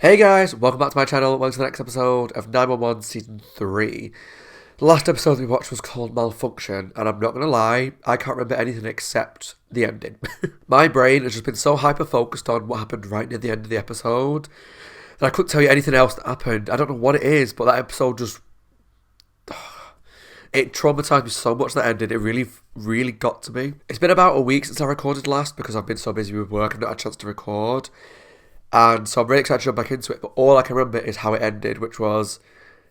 Hey guys, welcome back to my channel. Welcome to the next episode of 911 Season 3. The last episode we watched was called Malfunction, and I'm not going to lie, I can't remember anything except the ending. My brain has just been so hyper-focused on what happened right near the end of the episode that I couldn't tell you anything else that happened. I don't know what it is, but that episode just... It traumatised me so much that ended. It really got to me. It's been about a week since I recorded last because I've been so busy with work and not had a chance to record. And so I'm really excited to jump back into it, but all I can remember is how it ended, which was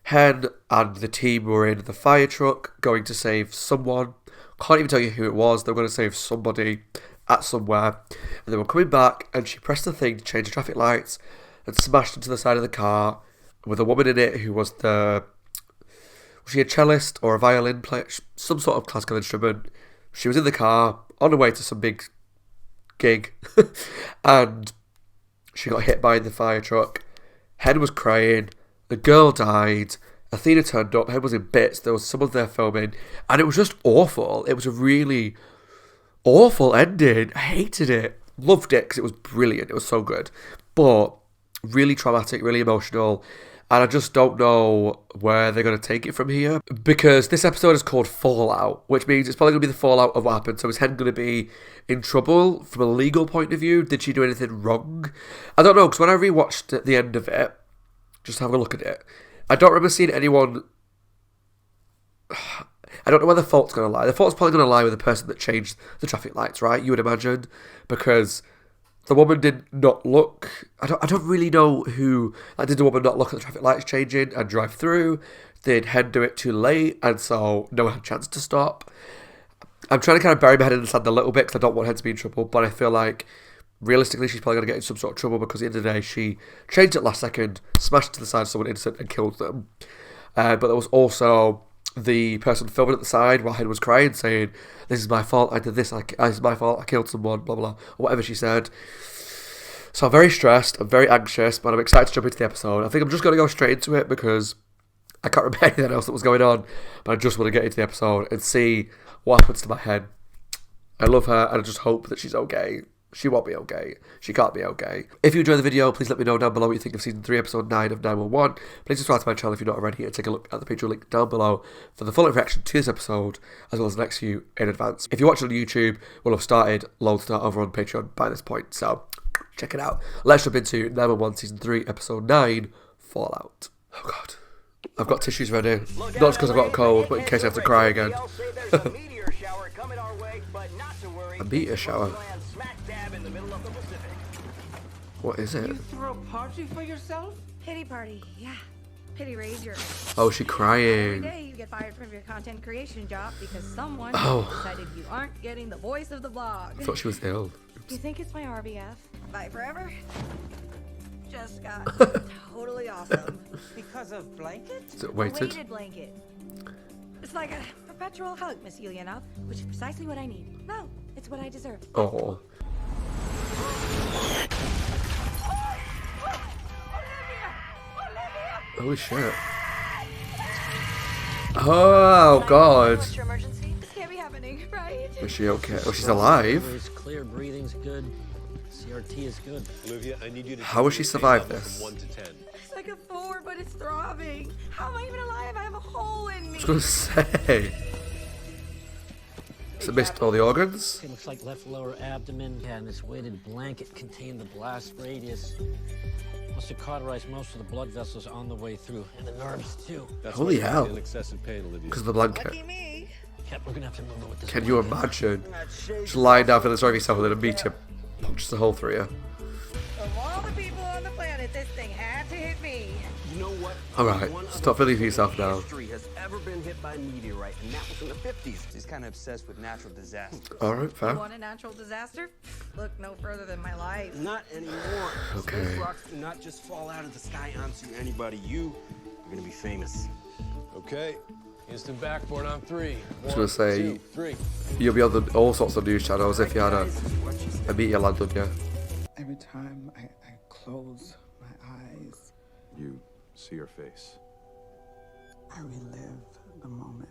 Hen and the team were in the fire truck going to save someone. Can't even tell you who it was. They were going to save somebody at somewhere. And they were coming back, and she pressed the thing to change the traffic lights and smashed into the side of the car with a woman in it who was was she a cellist or a violin player? Some sort of classical instrument. She was in the car on her way to some big gig. And she got hit by the fire truck. Hen was crying. The girl died. Athena turned up. Hen was in bits. There was someone there filming. And it was just awful. It was a really awful ending. I hated it. Loved it because it was brilliant. It was so good. But really traumatic, really emotional. And I just don't know where they're going to take it from here. Because this episode is called Fallout, which means it's probably going to be the fallout of what happened. So is Hen going to be in trouble from a legal point of view? Did she do anything wrong? I don't know, because when I rewatched at the end of it, just having a look at it, I don't remember seeing anyone... I don't know where the fault's going to lie. The fault's probably going to lie with the person that changed the traffic lights, right? You would imagine. Because... the woman did not look... I don't really know who... Like, did the woman not look at the traffic lights changing and drive through? Did Hen do it too late? And so no one had a chance to stop? I'm trying to kind of bury my head in the sand a little bit because I don't want Hen to be in trouble. But I feel like, realistically, she's probably going to get in some sort of trouble because at the end of the day, she changed it last second, smashed to the side of someone innocent and killed them. But there was also the person filming at the side while Hen was crying saying, "This is my fault, I did this, this is my fault, I killed someone, blah, blah, or whatever she said." So I'm very stressed, I'm very anxious, but I'm excited to jump into the episode. I think I'm just going to go straight into it because I can't remember anything else that was going on, but I just want to get into the episode and see what happens to my Hen. I love her, and I just hope that she's okay. She won't be okay. She can't be okay. If you enjoyed the video, please let me know down below what you think of Season 3, Episode 9 of 911. Please subscribe to my channel if you're not already, and take a look at the Patreon link down below for the full reaction to this episode, as well as the next few in advance. If you're watching on YouTube, we'll have started loads start over on Patreon by this point, so check it out. Let's jump into 911 Season 3, Episode 9, Fallout. Oh God. I've got tissues ready. Not just because I've got a cold, but in case I have to cry again. A meteor shower? What is it? You throw a party for yourself? Pity party, yeah. Pity rager. Oh, she Every crying. day you get fired from your content creation job because someone Oh. decided you aren't getting the voice of the blog. I thought she was ill. You think it's my RBF? Bye forever? Just got totally awesome. Because of blankets? Is it A weighted? weighted blanket. It's like a perpetual hug, Miss Yulianov, which is precisely what I need. No, it's what I deserve. Oh. Holy shit. Oh God. What's your emergency? This can't be happening, right? Is she okay? Oh, she's alive? Is clear, breathing's good. CRT is good. Olivia, I need you to How has she survived this? 1 to 10. It's like a 4, but it's throbbing. How am I even alive? I have a hole in me. I was gonna say. Has it missed all the organs? It looks like left lower abdomen. Yeah, and this weighted blanket contained the blast radius. Must have cauterized most of the blood vessels on the way through, and the nerves too. That's Holy why you're hell. in excessive pain, Olivia. Because of the blanket. Lucky me. Yeah, we're gonna have to move it with this. Can you imagine? Just lying down feeling sorry for yourself and then a meteor punches a hole through you. Of all the people on the planet, this thing had to hit me. You know what? Alright, stop feeling for yourself now. History has ever been hit by a meteorite, and that was in the 50s. She's kind of obsessed with natural disasters. Alright, fair. You want a natural disaster? Look no further than my life. Not anymore. Okay. Space rocks do not just fall out of the sky onto anybody. You are gonna be famous. Okay. Instant backboard on 3. was gonna say- 1, 2, 3. You'll be on all sorts of news channels if you had a meteor land on you. Every time I close my eyes, You see her face. I relive the moment.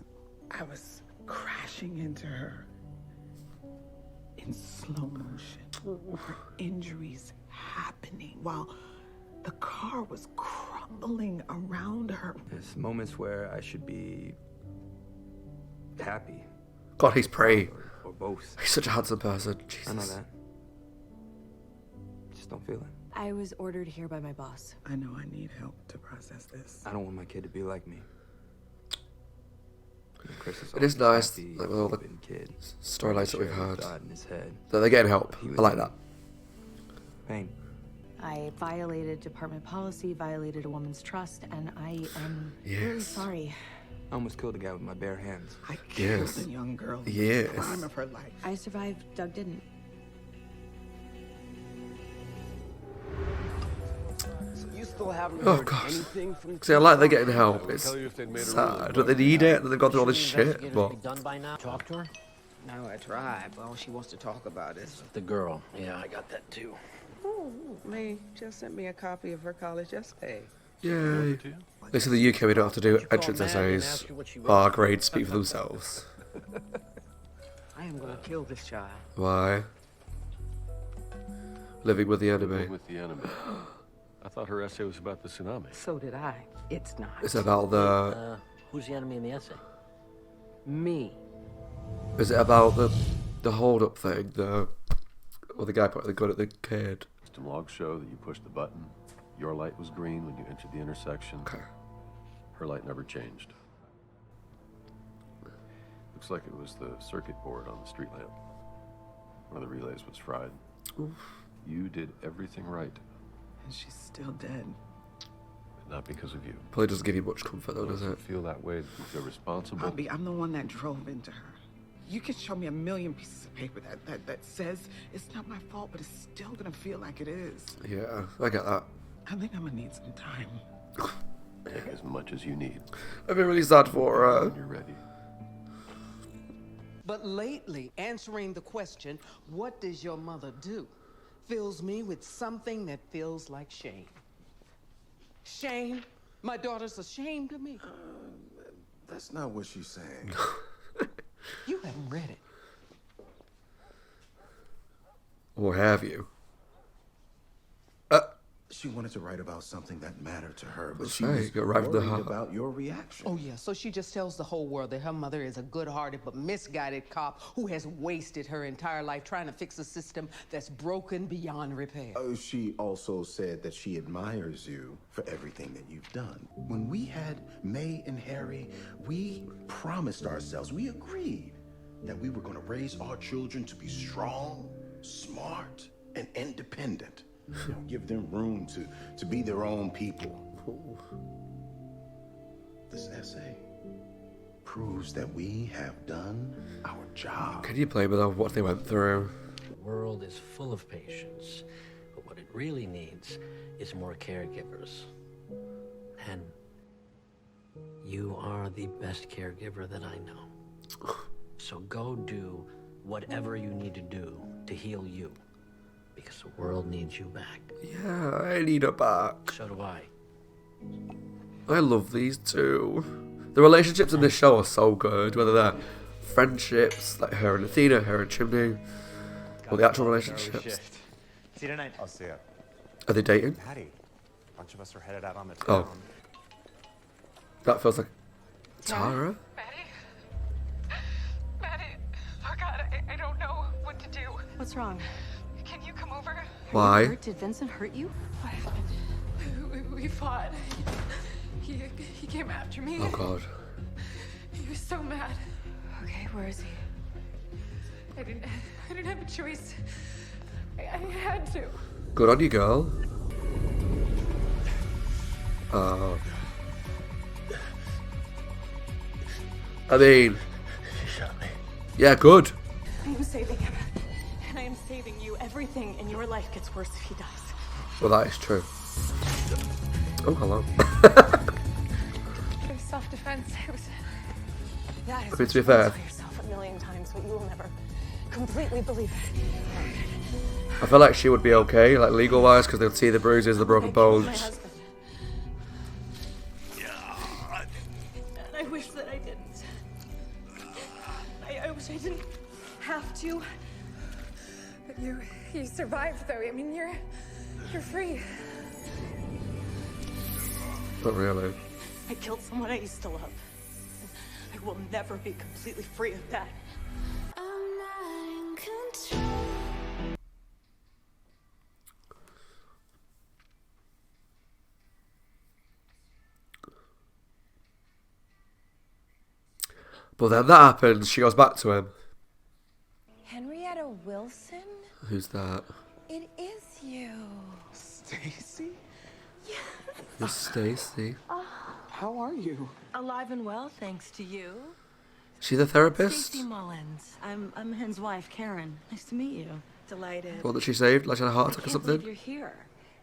I was crashing into her in slow motion. Her injuries happening while The car was crumbling around her. There's moments where I should be happy. God, he's pretty. Or both. He's such a handsome person. I know Jesus. that. Just don't feel it. I was ordered here by my boss. I know I need help to process this. I don't want my kid to be like me. Chris It is nice, happy, like with all the open kid. storylines that we've Shared had. thought in his head. That they're getting help. He I was like in that. Pain. I violated department policy, violated a woman's trust, and I am really Yes. sorry. I almost killed a guy with my bare hands. I killed Yes. a young girl in Yes. the prime of her life. I survived, Doug didn't. You still haven't Oh, heard gosh. anything from the See, I like they're getting help. I'll It's tell you if they'd made a sad ruling, that they need it, and they've gone through all this Shouldn't shit. investigators But be done by now? Talk to her? No, I tried, but all she wants to talk about is... The girl. Yeah, I got that too. Oh, May just sent me a copy of her college essay. yay. This is the UK. We don't have to do entrance Maggie and essays. ask her what she wrote? Our grades speak for themselves. I am gonna kill this child. Why? Living with the Living enemy. with the enemy. I thought her essay was about the tsunami. So did I. It's not. It's about the. Who's the enemy in the essay? Me. Is it about the hold up thing? The. Or the guy putting the gun at the kid. System logs show that you pushed the button. Your light was green when you entered the intersection. Okay. Her light never changed. Looks like it was the circuit board on the street lamp. One of the relays was fried. You did everything right, And she's still dead. but not because of you. Probably doesn't give you much comfort though, does If you it? feel that way, that you feel responsible. Bobby, I'm the one that drove into her. You can show me a million pieces of paper that says it's not my fault, but it's still gonna feel like it is. Yeah, I get that. I think I'm gonna need some time. Take as much as you need I feel really sad for her. when you're ready. But lately, answering the question, what does your mother do, fills me with something that feels like shame. Shame? My daughter's ashamed of me. That's not what she's saying. You haven't read it. Or have you? She wanted to write about something that mattered to her, but Let's she say, was go right from the worried heart. about your reaction. Oh, yeah, so she just tells the whole world that her mother is a good-hearted but misguided cop who has wasted her entire life trying to fix a system that's broken beyond repair. She also said that she admires you for everything that you've done. When we had May and Harry, we promised ourselves, we agreed that we were going to raise our children to be strong, smart, and independent. You know, give them room to be their own people. This essay proves that we have done our job. Can you blame them on what they went through? The world is full of patients, but what it really needs is more caregivers. And you are the best caregiver that I know. So go do whatever you need to do to heal you, because the world needs you back. Yeah, I need her back. So do I. I love these two. The relationships in this show are so good, whether they're friendships, like her and Athena, her and Chimney, or the actual relationships. See you tonight. I'll see ya. Are they dating? Patty, a bunch of us are headed out on the Oh. town. That feels like Tara? Maddie, oh God, I don't know what to do. What's wrong? Can you come over? Why? Hurt? Did Vincent hurt you? What happened? We fought. He came after me. Oh god. He was so mad. Okay, where is he? I didn't have a choice. I had to. Good on you, girl. I mean, yeah, good. I am saving him. And I am saving you. Everything in your life gets worse if he dies. Well, that is true. Oh, hello. It was self-defense. It was... That is I mean, to be fair, tell yourself a million times, but you will never completely believe it. I feel like she would be okay, like legal-wise, because they'll see the bruises, the broken I killed my bones. husband. And I wish that I didn't. I wish I didn't have to. But you survived, though. I mean, you're free. Not really. I killed someone I used to love. I will never be completely free of that. I'm not in control. But then that happens. She goes back to him. Henrietta Wilson? Who's that? It is you. Stacy? It's Stacy. How are you? Alive and well, thanks to you. She the therapist? Stacy Mullins. I'm Hen's wife, Karen. Nice to meet you. Delighted. The one that she saved? Like she had a heart attack or I can't believe something? you're here.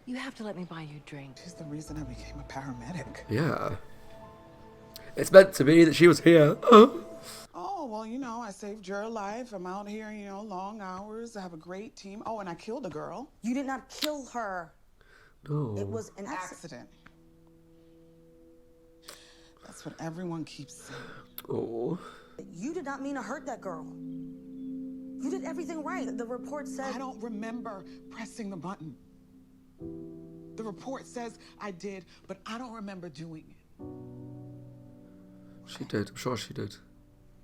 You have to let me buy you a drink. She's the reason I became a paramedic. Yeah. It's meant to be that she was here. Oh, well, you know, I saved your life. I'm out here, you know, long hours. I have a great team. Oh, and I killed a girl. You did not kill her. No. It was an Accident. That's what everyone keeps saying. Oh. You did not mean to hurt that girl. You did everything right. The report said... I don't remember pressing the button. The report says I did, but I don't remember doing it. She did. I'm sure she did.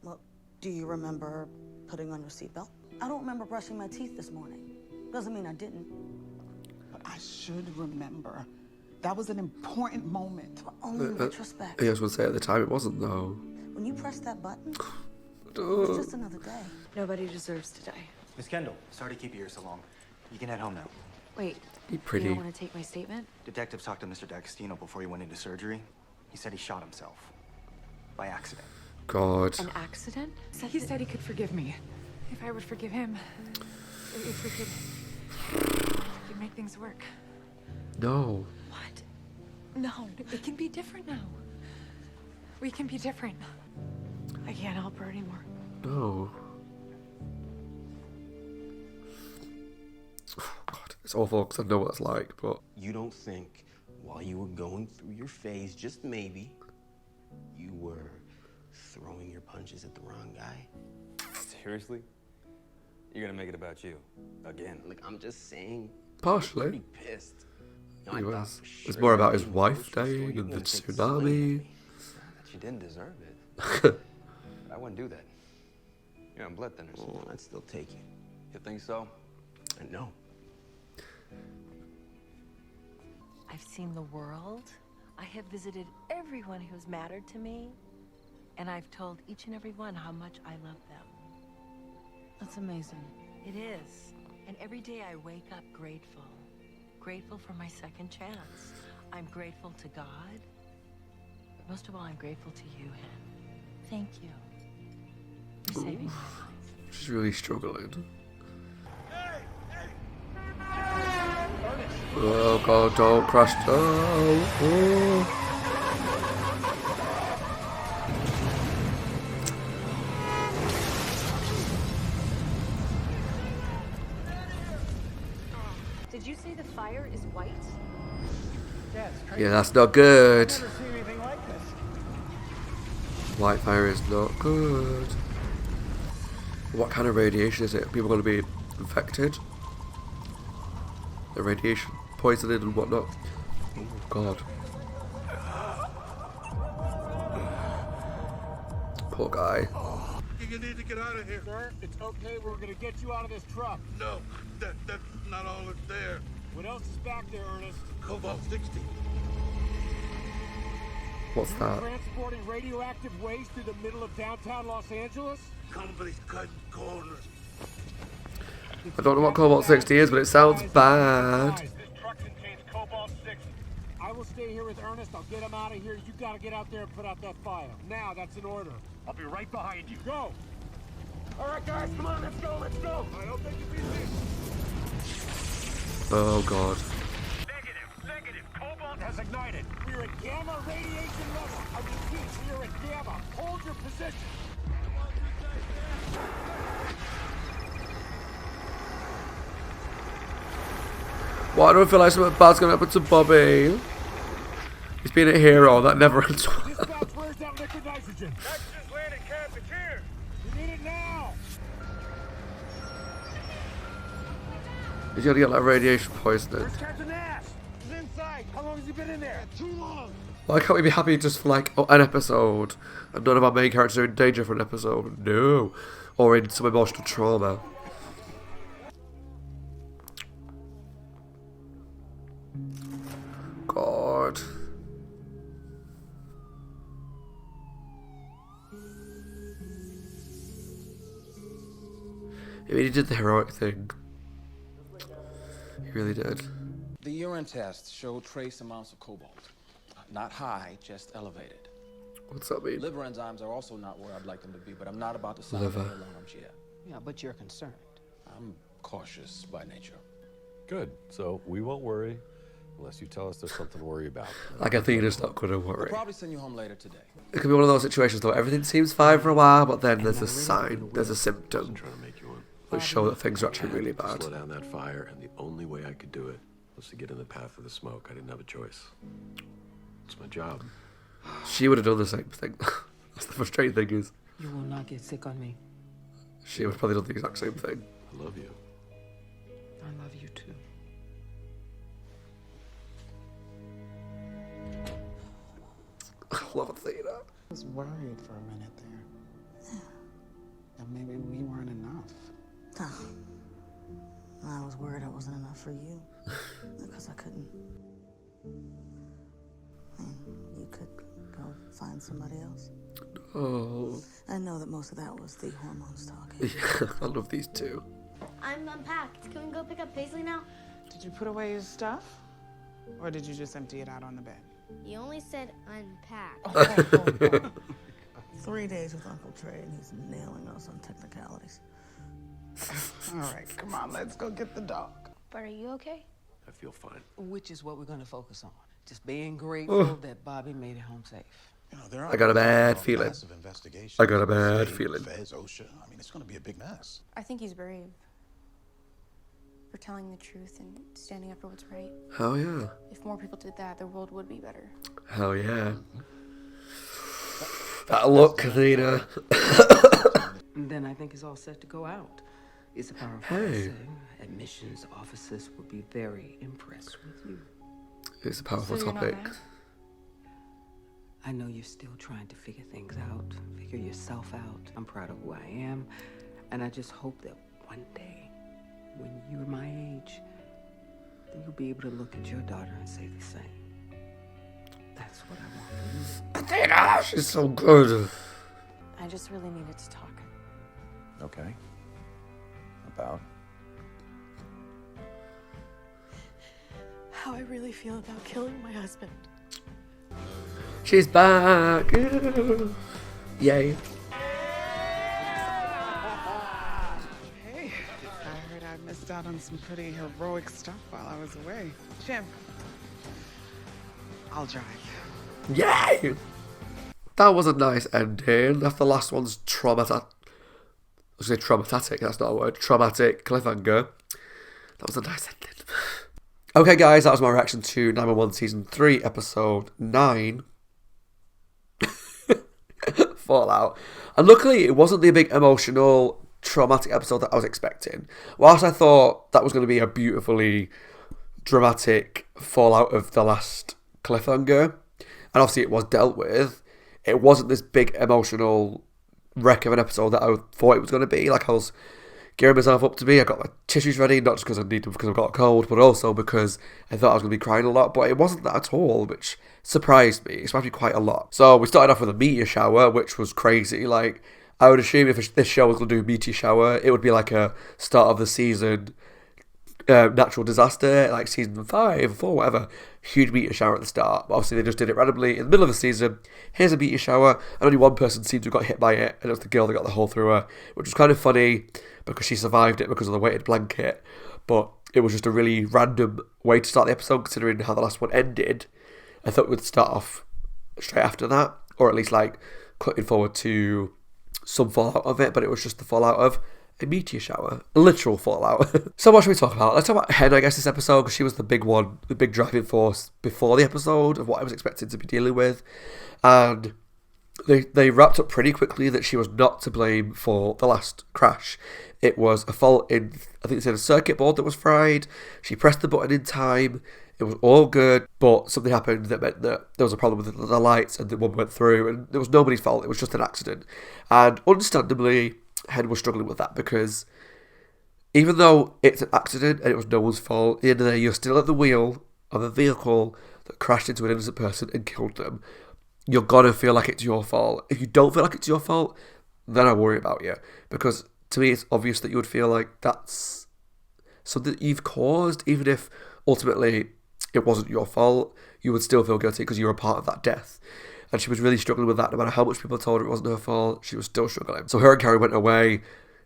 Well, do you remember putting on your seatbelt? I don't remember brushing my teeth this morning. Doesn't mean I didn't. But I should remember. That was an important moment. But only in retrospect. I just want to say at the time it wasn't, though. When you pressed that button, it's just another day. Nobody deserves to die. Miss Kendall, sorry to keep you here so long. You can head home now. Wait, Be pretty. you don't want to take my statement? Detectives talked to Mr. D'Agostino before he went into surgery. He said he shot himself. By accident. God. An accident? He said he could forgive me. If I would forgive him. If we could make things work. No. What? No, it can be different now. We can be different. I can't help her anymore. No. Oh, God. It's awful because I know what it's like, but... You don't think while you were going through your phase, just maybe, you were throwing your punches at the wrong guy? Seriously? You're gonna make it about you again? Like, I'm just saying. Partially. I'm pretty pissed. You know, He I thought was. for It's sure more about his you wife were dying and the gonna take tsunami. That you didn't deserve it. I wouldn't do that. You're on blood thinners. Oh, I'd still take you. You think so? I know. I've seen the world. I have visited everyone who's mattered to me. And I've told each and every one how much I love them. That's amazing. It is. And every day I wake up grateful. Grateful for my second chance. I'm grateful to God. But most of all, I'm grateful to you, Hen. Thank you. For saving my life. She's really struggling. Oh God, don't crash. Oh. Did you say the fire is white? Yeah, that's not good. I've never seen anything like this. White fire is not good. What kind of radiation is it? People going to be infected? The radiation poisoning and whatnot. Oh God. Poor guy. You need to get out of here. Sir, it's okay. We're gonna get you out of this truck. No, that's not all that's there. What else is back there, Ernest? Cobalt 60. What's that? Transporting radioactive waste through the middle of downtown Los Angeles? Company's cutting corners. I don't know what Cobalt 60 is, but it sounds bad. This truck contains Cobalt 60. I will stay here with Ernest. I'll get him out of here. You gotta get out there and put out that fire. Now, that's an order. I'll be right behind you. Go! All right, guys, come on, let's go, let's go! I hope they can beat me. Oh God. Negative. Cobalt has ignited. We're at gamma radiation level. I repeat, we are at gamma. Hold your position. Why do I feel like something bad's gonna happen to Bobby? He's been a hero, that never ends well. Dispatch, where's that liquid nitrogen? That's just landed, Cap. It's here. You need it now. He's gonna get like radiation poisoning. Where's Captain Nash? He's inside. How long has he been in there? Too long. Why can't we be happy just for like an episode and none of our main characters are in danger for an episode? No. Or in some emotional trauma. God. I mean, he did the heroic thing. He really did. The urine test showed trace amounts of cobalt. Not high, just elevated. What's that mean? Liver enzymes are also not where I'd like them to be, but I'm not about to sound any Liver. alarms yet. Yeah, but you're concerned. I'm cautious by nature. Good. So we won't worry unless you tell us there's something to worry about. Like Athena's not going to We'll worry. probably send you home later today. It could be one of those situations though, everything seems fine for a while, but then there's a sign, there's a symptom which show that things are actually really bad. Slow down that fire, and the only way I could do it was to get in the path of the smoke. I didn't have a choice. It's my job. She would have done the same thing. That's the frustrating thing is, You will not get sick on me. she would have probably done the exact same thing. I love you. I love you too. I love Athena. I was worried for a minute there. That maybe we weren't enough. I was worried I wasn't enough for you. Because I couldn't. You could go find somebody else. Oh. I know that most of that was the hormones talking. Yeah, I love these two. I'm unpacked. Can we go pick up Paisley now? Did you put away your stuff? Or did you just empty it out on the bed? You only said unpacked. 3 days with Uncle Trey, and he's nailing us on technicalities. All right, come on, let's go get the dog. But are you okay? I feel fine. Which is what we're going to focus on. Just being grateful that Bobby made it home safe. You know, there are I got a bad feeling. massive investigations. I got a bad State, feeling. Feds, OSHA. I mean, it's going to be a big mess. I think he's brave. For telling the truth and standing up for what's right. Hell yeah. If more people did that, the world would be better. Hell yeah. That look, Athena. And then I think it's all set to go out. It's a powerful Hey. essay. Admissions officers will be very impressed with you. It's a powerful So you're not topic. mad? I know you're still trying to figure things out, figure yourself out. I'm proud of who I am, and I just hope that one day, when you're my age, that you'll be able to look at your daughter and say the same. That's what I want for you. Athena, she's so good. I just really needed to talk. Okay. About? How I really feel about killing my husband. She's back. Yay. Hey, I heard I missed out on some pretty heroic stuff while I was away. Jim, I'll drive. Yay! That was a nice ending. After the last one's traumatic. I was going to say traumatic, that's not a word. Traumatic cliffhanger. That was a nice ending. Okay, guys, that was my reaction to 911 Season 3, Episode 9. Fallout. And luckily, it wasn't the big emotional, traumatic episode that I was expecting. Whilst I thought that was going to be a beautifully dramatic fallout of the last cliffhanger, and obviously it was dealt with, it wasn't this big emotional wreck of an episode that I thought it was going to be. Like, I was gearing myself up to be. I got my tissues ready, not just because I need them because I've got a cold, but also because I thought I was going to be crying a lot. But it wasn't that at all, which surprised me. It surprised me quite a lot. So we started off with a meteor shower, which was crazy. Like, I would assume if this show was going to do a meteor shower, it would be like a start of the season natural disaster, like season 5, 4, whatever. Huge meteor shower at the start. But obviously they just did it randomly in the middle of the season. Here's a meteor shower, and only one person seemed to have got hit by it, and it was the girl that got the hole through her, which was kind of funny because she survived it because of the weighted blanket. But it was just a really random way to start the episode, considering how the last one ended. I thought we'd start off straight after that, or at least like cutting forward to some fallout of it, but it was just the fallout of a meteor shower. A literal fallout. So what should we talk about? Let's talk about Hen, I guess, this episode, because she was the big one, the big driving force before the episode of what I was expected to be dealing with. And they wrapped up pretty quickly that she was not to blame for the last crash. It was a fault in, I think they said, a circuit board that was fried. She pressed the button in time. It was all good, but something happened that meant that there was a problem with the lights and the woman went through, and it was nobody's fault. It was just an accident. And understandably, Hen was struggling with that because even though it's an accident and it was no one's fault, at the end of the day, you're still at the wheel of a vehicle that crashed into an innocent person and killed them. You're gonna feel like it's your fault. If you don't feel like it's your fault, then I worry about you. Because to me, it's obvious that you would feel like that's something that you've caused, even if ultimately it wasn't your fault, you would still feel guilty because you were a part of that death. And she was really struggling with that. No matter how much people told her it wasn't her fault, she was still struggling. So her and Carrie went away,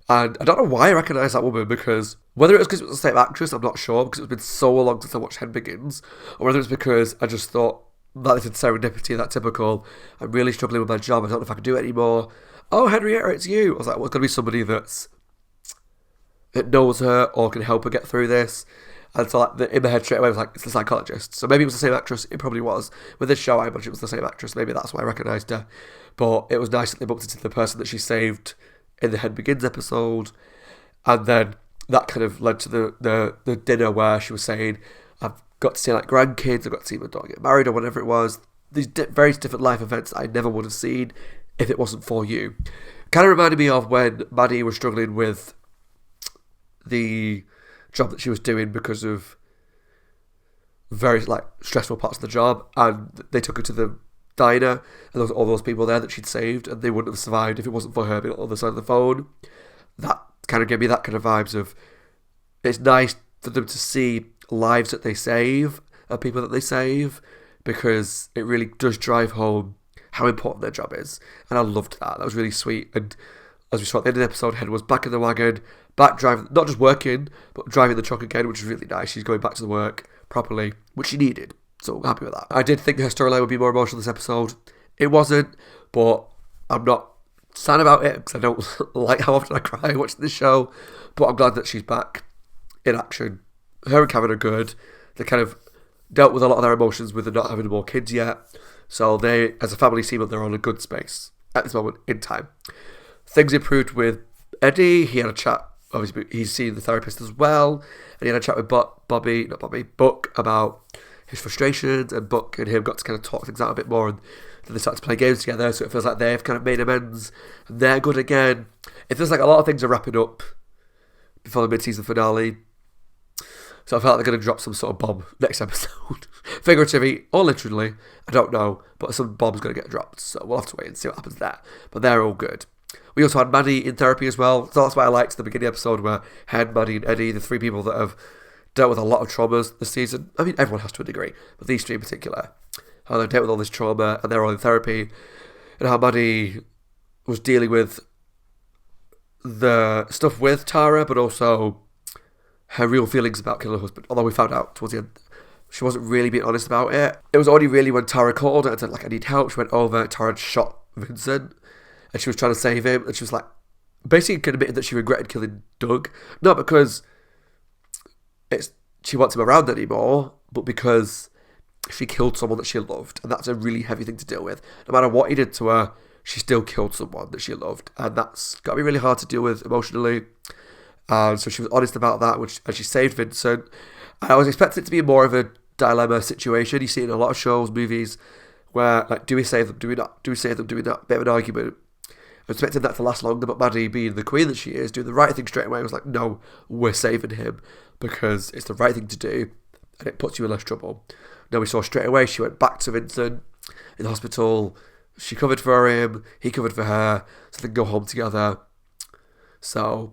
and I don't know why I recognise that woman, because whether it was because it was the same actress, I'm not sure, because it's been so long since I watched Hen Begins, or whether it's because I just thought that this is serendipity, that typical, I'm really struggling with my job, I don't know if I can do it anymore. Oh, Henrietta, it's you. I was like, well, it's going to be somebody that knows her or can help her get through this. And so like, in my head straight away I was like, it's the psychologist. So maybe it was the same actress, it probably was. With this show, I imagine it was the same actress, maybe that's why I recognised her. But it was nice that they bumped into the person that she saved in the Hen Begins episode. And then that kind of led to the dinner where she was saying, I've got to see like grandkids, I've got to see my daughter get married or whatever it was. These various different life events I never would have seen if it wasn't for you. Kind of reminded me of when Maddie was struggling with the job that she was doing because of very like stressful parts of the job, and they took her to the diner and there was all those people there that she'd saved, and they wouldn't have survived if it wasn't for her being on the other side of the phone. That kind of gave me that kind of vibes of, it's nice for them to see lives that they save and people that they save, because it really does drive home how important their job is. And I loved that. That was really sweet. And as we saw at the end of the episode, Hen was back in the wagon, back driving, not just working, but driving the truck again, which is really nice. She's going back to the work properly, which she needed. So I'm happy with that. I did think her storyline would be more emotional this episode. It wasn't, but I'm not sad about it because I don't like how often I cry watching this show. But I'm glad that she's back in action. Her and Cameron are good. They kind of dealt with a lot of their emotions with them not having more kids yet. So they, as a family, seem like they're on a good space at this moment in time. Things improved with Eddie. He had a chat. Obviously, he's seen the therapist as well. And he had a chat with Buck about his frustrations. And Buck and him got to kind of talk things out a bit more. And then they started to play games together. So it feels like they've kind of made amends. And they're good again. It feels like a lot of things are wrapping up before the mid-season finale. So I felt like they're going to drop some sort of bomb next episode. Figuratively or literally, I don't know. But some bomb's going to get dropped. So we'll have to wait and see what happens there. But they're all good. We also had Maddie in therapy as well. So that's why I liked the beginning episode where Hen, Maddie and Eddie, the three people that have dealt with a lot of traumas this season. I mean, everyone has to a degree, but these three in particular. How they've dealt with all this trauma and they're all in therapy. And how Maddie was dealing with the stuff with Tara, but also her real feelings about killing her husband. Although we found out towards the end she wasn't really being honest about it. It was only really when Tara called her and said, like, I need help. She went over, Tara had shot Vincent. And she was trying to save him, and she was like, basically admitted that she regretted killing Doug. Not because she wants him around anymore, but because she killed someone that she loved. And that's a really heavy thing to deal with. No matter what he did to her, she still killed someone that she loved. And that's got to be really hard to deal with emotionally. And so she was honest about that, and she saved Vincent. I was expecting it to be more of a dilemma situation. You see it in a lot of shows, movies, where, like, do we save them, do we not? Do we save them, do we not? Bit of an argument. I was expecting that to last longer, but Maddie, being the queen that she is, doing the right thing straight away, was like, no, we're saving him because it's the right thing to do and it puts you in less trouble. Now we saw straight away she went back to Vincent in the hospital. She covered for him, he covered for her, so they can go home together. So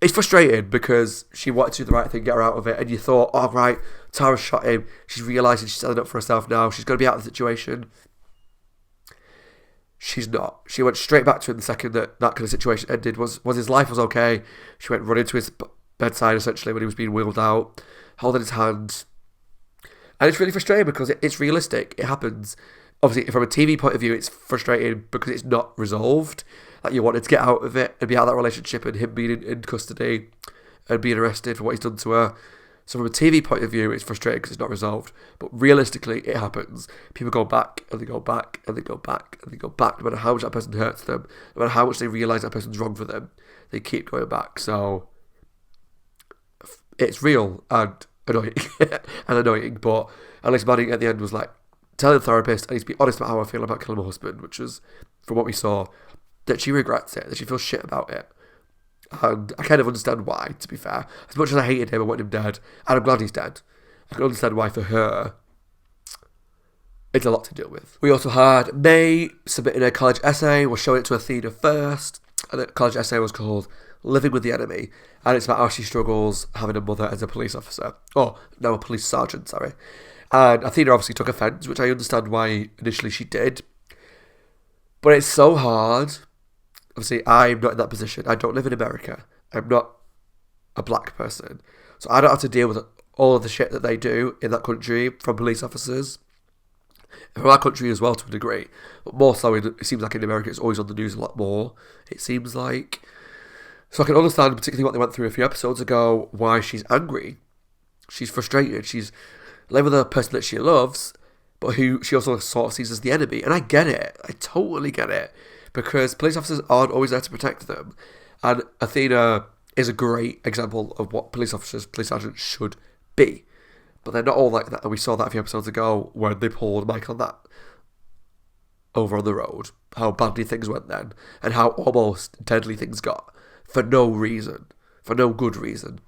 it's frustrating because she wanted to do the right thing, get her out of it, and you thought, oh, right, Tara shot him. She's realising she's standing up for herself now. She's going to be out of the situation. She's not. She went straight back to him the second that kind of situation ended. Was his life was okay. She went running to his bedside, essentially, when he was being wheeled out, holding his hand. And it's really frustrating because it's realistic. It happens. Obviously, from a TV point of view, it's frustrating because it's not resolved. Like, you wanted to get out of it and be out of that relationship, and him being in custody and being arrested for what he's done to her. So from a TV point of view, it's frustrating because it's not resolved. But realistically, it happens. People go back, and they go back, and they go back, and they go back. No matter how much that person hurts them, no matter how much they realise that person's wrong for them, they keep going back. So it's real and annoying and annoying, but at least Maddie at the end was like telling the therapist and he's be honest about how I feel about killing my husband, which was, from what we saw, that she regrets it, that she feels shit about it. And I kind of understand why, to be fair. As much as I hated him and wanted him dead, and I'm glad he's dead, I can understand why for her it's a lot to deal with. We also had May submitting a college essay, was showing it to Athena first, and the college essay was called Living with the Enemy, and it's about how she struggles having a mother as a police officer. Oh, no, a police sergeant, sorry. And Athena obviously took offence, which I understand why initially she did. But it's so hard. Obviously, I'm not in that position. I don't live in America. I'm not a black person. So I don't have to deal with all of the shit that they do in that country from police officers. And from our country as well, to a degree. But more so, it seems like in America, it's always on the news a lot more, it seems like. So I can understand, particularly what they went through a few episodes ago, why she's angry. She's frustrated. She's living with a person that she loves, but who she also sort of sees as the enemy. And I get it. I totally get it. Because police officers aren't always there to protect them. And Athena is a great example of what police officers, police sergeants should be. But they're not all like that. And we saw that a few episodes ago where they pulled Michael and that over on the road. How badly things went then. And how almost deadly things got. For no reason. For no good reason.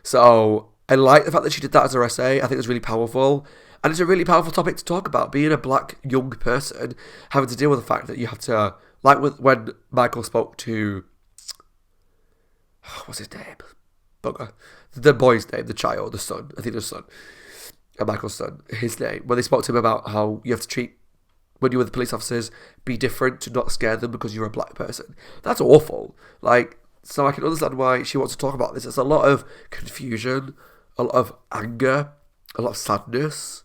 So I like the fact that she did that as her essay. I think it's really powerful. And it's a really powerful topic to talk about. Being a black young person, having to deal with the fact that you have to, like when Michael spoke to, what's his name? Bugger. The boy's name, the child, the son, I think the son, and Michael's son, his name. When they spoke to him about how you have to treat, when you're with the police officers, be different to not scare them because you're a black person. That's awful. Like, so I can understand why she wants to talk about this. There's a lot of confusion, a lot of anger, a lot of sadness.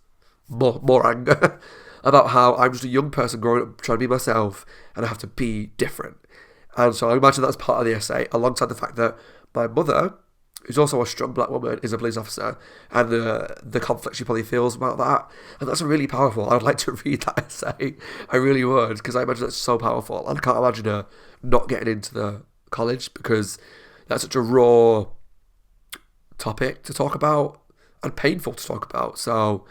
More anger about how I'm just a young person growing up trying to be myself and I have to be different. And so I imagine that's part of the essay, alongside the fact that my mother, who's also a strong black woman, is a police officer, and the conflict she probably feels about that. And that's really powerful. I'd like to read that essay. I really would, because I imagine that's so powerful. And I can't imagine her not getting into the college, because that's such a raw topic to talk about and painful to talk about. So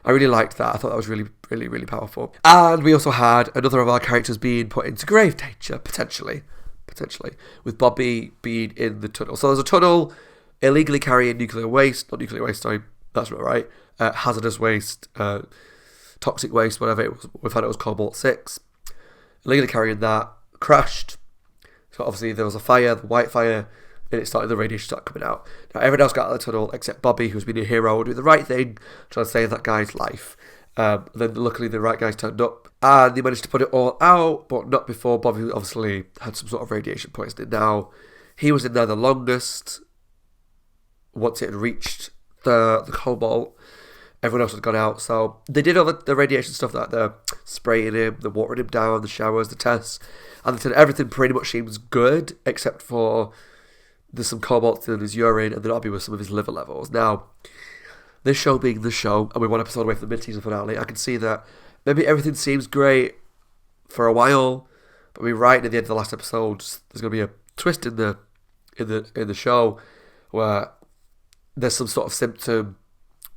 I really liked that. I thought that was really, really, really powerful. And we also had another of our characters being put into grave danger, potentially, with Bobby being in the tunnel. So there's a tunnel illegally carrying nuclear waste, not nuclear waste, sorry, that's not right, hazardous waste, toxic waste, whatever it was. We've had it was cobalt-6. Illegally carrying that, crashed. So obviously there was a fire, the white fire, and it started, the radiation started coming out. Now everyone else got out of the tunnel except Bobby, who's been a hero, doing the right thing, trying to save that guy's life. Then luckily the right guys turned up and they managed to put it all out, but not before Bobby obviously had some sort of radiation poisoning. Now he was in there the longest. Once it had reached the cobalt, everyone else had gone out. So they did all the radiation stuff, that they're spraying him, they're watering him down, the showers, the tests, and they said everything pretty much seems good except for there's some cobalt in his urine and then that'll be with some of his liver levels. Now, this show being the show, and we're one episode away from the mid-season finale, I can see that maybe everything seems great for a while, but we're right at the end of the last episode, there's going to be a twist in the show where there's some sort of symptom.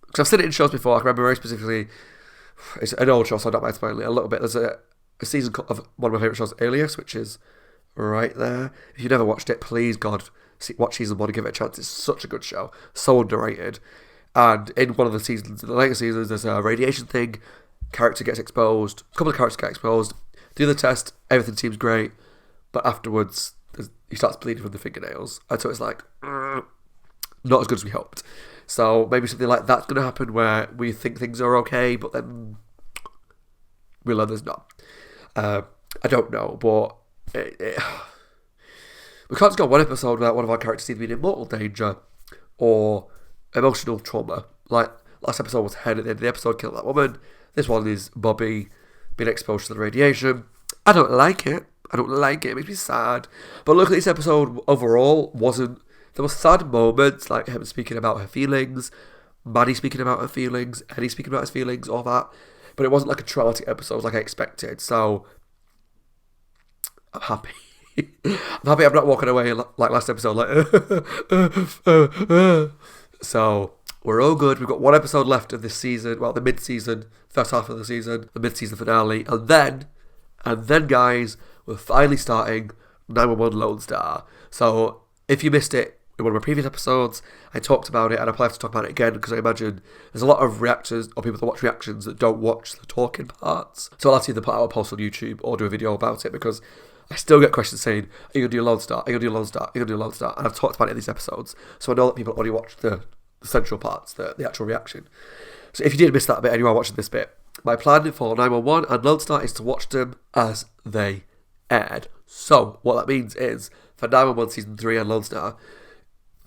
Because I've seen it in shows before. I can remember very specifically, it's an old show, so I don't mind spoiling it a little bit. There's a season of one of my favourite shows, Alias, which is right there. If you've never watched it, please, God, watch season 1 and give it a chance. It's such a good show. So underrated. And in one of the seasons, in the later seasons, there's a radiation thing. Character gets exposed. A couple of characters get exposed. Do the test. Everything seems great. But afterwards, he starts bleeding from the fingernails. And so it's like, not as good as we hoped. So maybe something like that's going to happen where we think things are okay, but then we learn there's not. I don't know, but we can't just go one episode without one of our characters either being in mortal danger or emotional trauma. Like last episode was Hen at the end of the episode, killed that woman. This one is Bobby being exposed to the radiation. I don't like it. It makes me sad. But look at this episode overall wasn't. There were sad moments, like him speaking about her feelings, Maddie speaking about her feelings, Eddie speaking about his feelings, all that. But it wasn't like a traumatic episode like I expected. So I'm happy. I'm happy I'm not walking away like last episode, like, So, we're all good. We've got one episode left of this season, well, the mid-season, first half of the season, the mid-season finale, and then, guys, we're finally starting 911 Lone Star. So, if you missed it in one of my previous episodes, I talked about it, and I plan to talk about it again, because I imagine there's a lot of reactors, or people that watch reactions that don't watch the talking parts. So I'll have to either put out a post on YouTube, or do a video about it, because I still get questions saying, are you going to do Lone Star? Are you going to do Lone Star? Are you going to do Lone Star? And I've talked about it in these episodes, so I know that people only watch the central parts, the actual reaction. So if you did miss that bit, and you are watching this bit, my plan for 911 and Lone Star is to watch them as they aired. So, what that means is, for 911 Season 3 and Lone Star,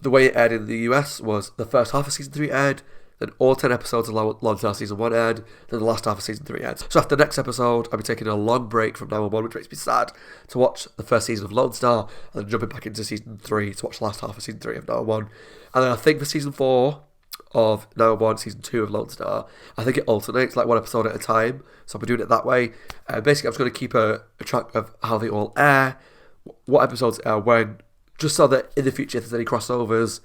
the way it aired in the US was the first half of Season 3 aired, then all 10 episodes of Lone Star Season 1 aired, then the last half of Season 3 aired. So after the next episode, I'll be taking a long break from 911, which makes me sad, to watch the first season of Lone Star, and then jumping back into Season 3 to watch the last half of Season 3 of 911. And then I think for Season 4 of 911, Season 2 of Lone Star, I think it alternates, like one episode at a time, so I'll be doing it that way. Basically, I'm just going to keep a track of how they all air, what episodes air when, just so that in the future, if there's any crossovers,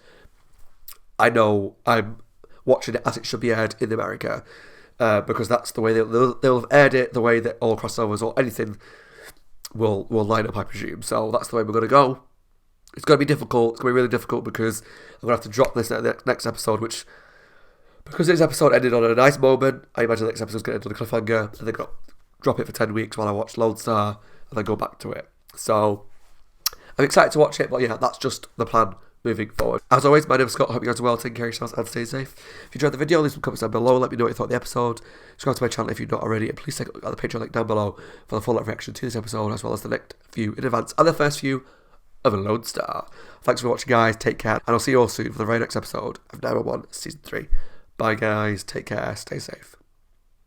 I know I'm watching it as it should be aired in America, because that's the way they'll have aired it, the way that all crossovers or anything will line up, I presume. So that's the way we're going to go. It's going to be difficult. It's going to be really difficult, because I'm going to have to drop this next episode, which, because this episode ended on a nice moment, I imagine the next episode's going to end on a cliffhanger, and they're going to drop it for 10 weeks while I watch Lone Star, and then go back to it. So I'm excited to watch it, but yeah, that's just the plan moving forward. As always, my name is Scott. I hope you guys are well, taking care of yourselves and stay safe. If you enjoyed the video, leave some comments down below. Let me know what you thought of the episode. Subscribe to my channel if you've not already, and please take a look at the Patreon link down below for the full reaction to this episode, as well as the next view in advance and the first view of a Lone Star. Thanks for watching, guys. Take care, and I'll see you all soon for the very next episode of 911 Season 3. Bye, guys. Take care. Stay safe.